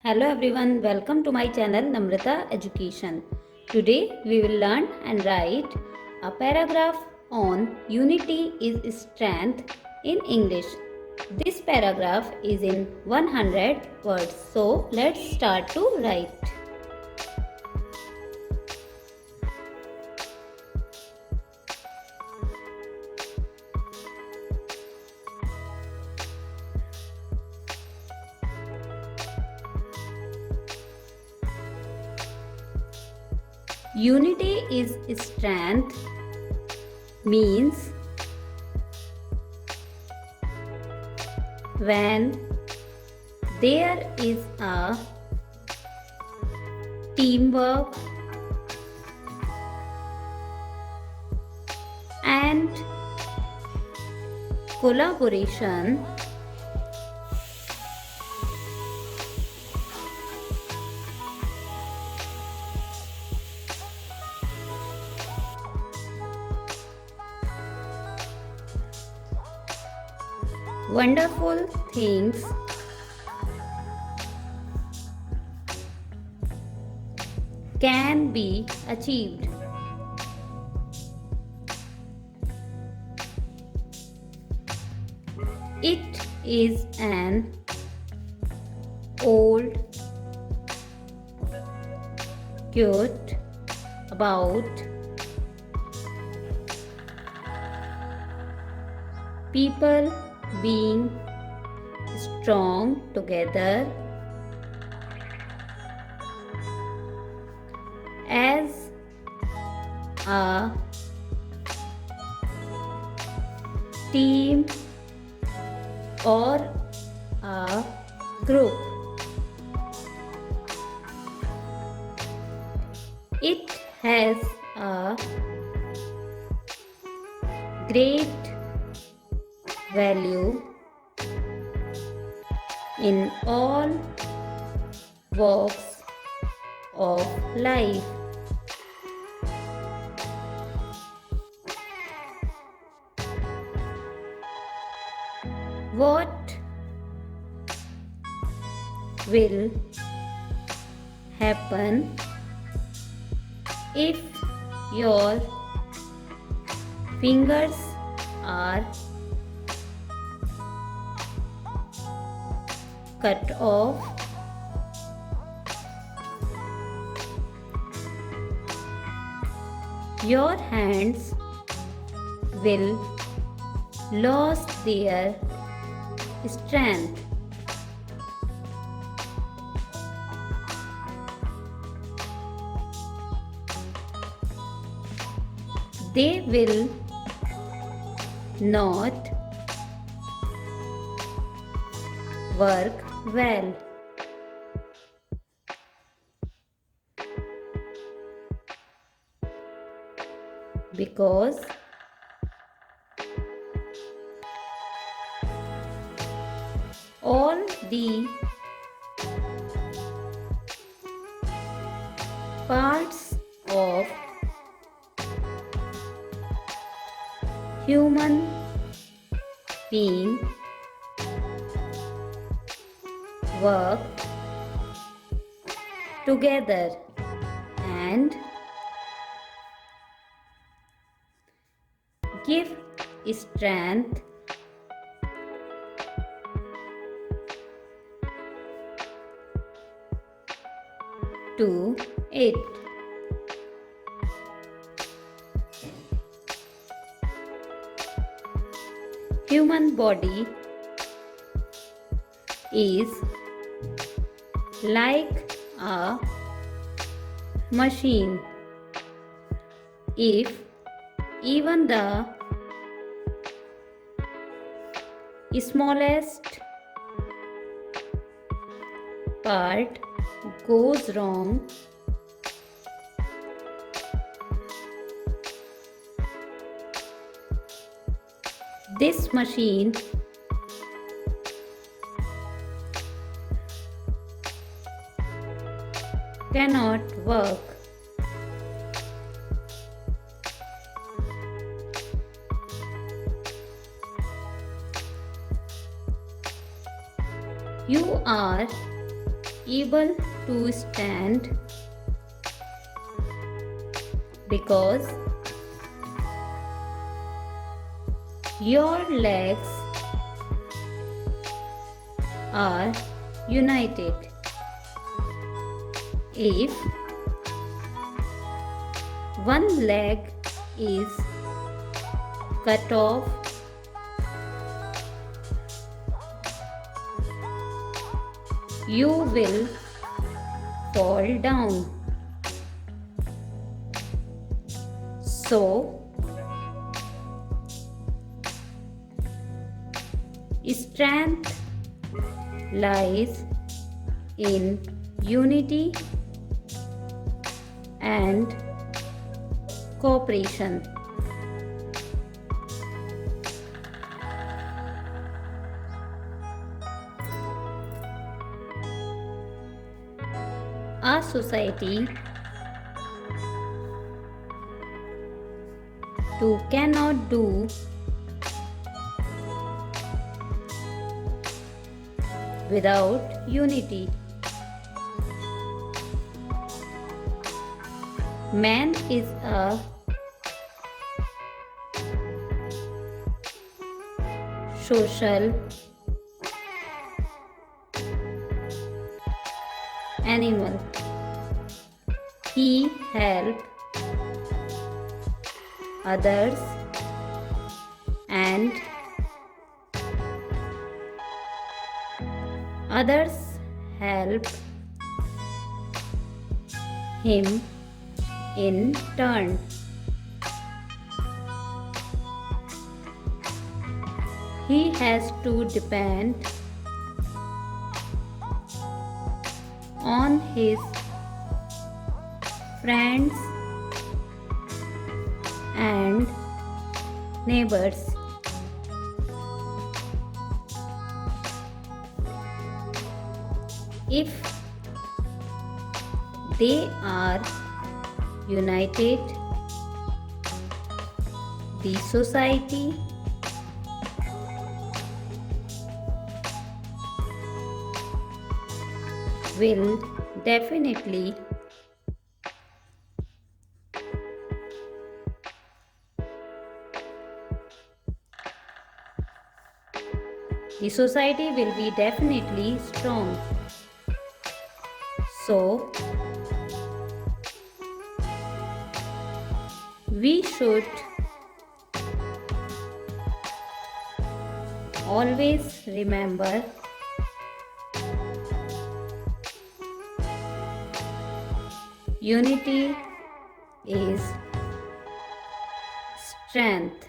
Hello everyone, welcome to my channel Namrata Education. Today we will learn and write a paragraph on unity is strength in English. This paragraph is in 100 words. So let's start to write. Unity is strength means when there is a teamwork and collaboration, wonderful things can be achieved. It is an old quote about people being strong together as a team or a group. It has a great value in all walks of life. What will happen if your fingers are cut off? Your hands will lose their strength. They will not work well. Because all the parts of human being work together and give strength to it. Human body is like a machine. If even the smallest part goes wrong, this machine cannot work. You are able to stand because your legs are united. If one leg is cut off, you will fall down. So, strength lies in unity and cooperation. Our society too cannot do without unity. Man is a social animal. He helps others and others help him in turn. He has to depend on his friends and neighbors. If they are united, the society will definitely be definitely strong. So, we should always remember unity is strength.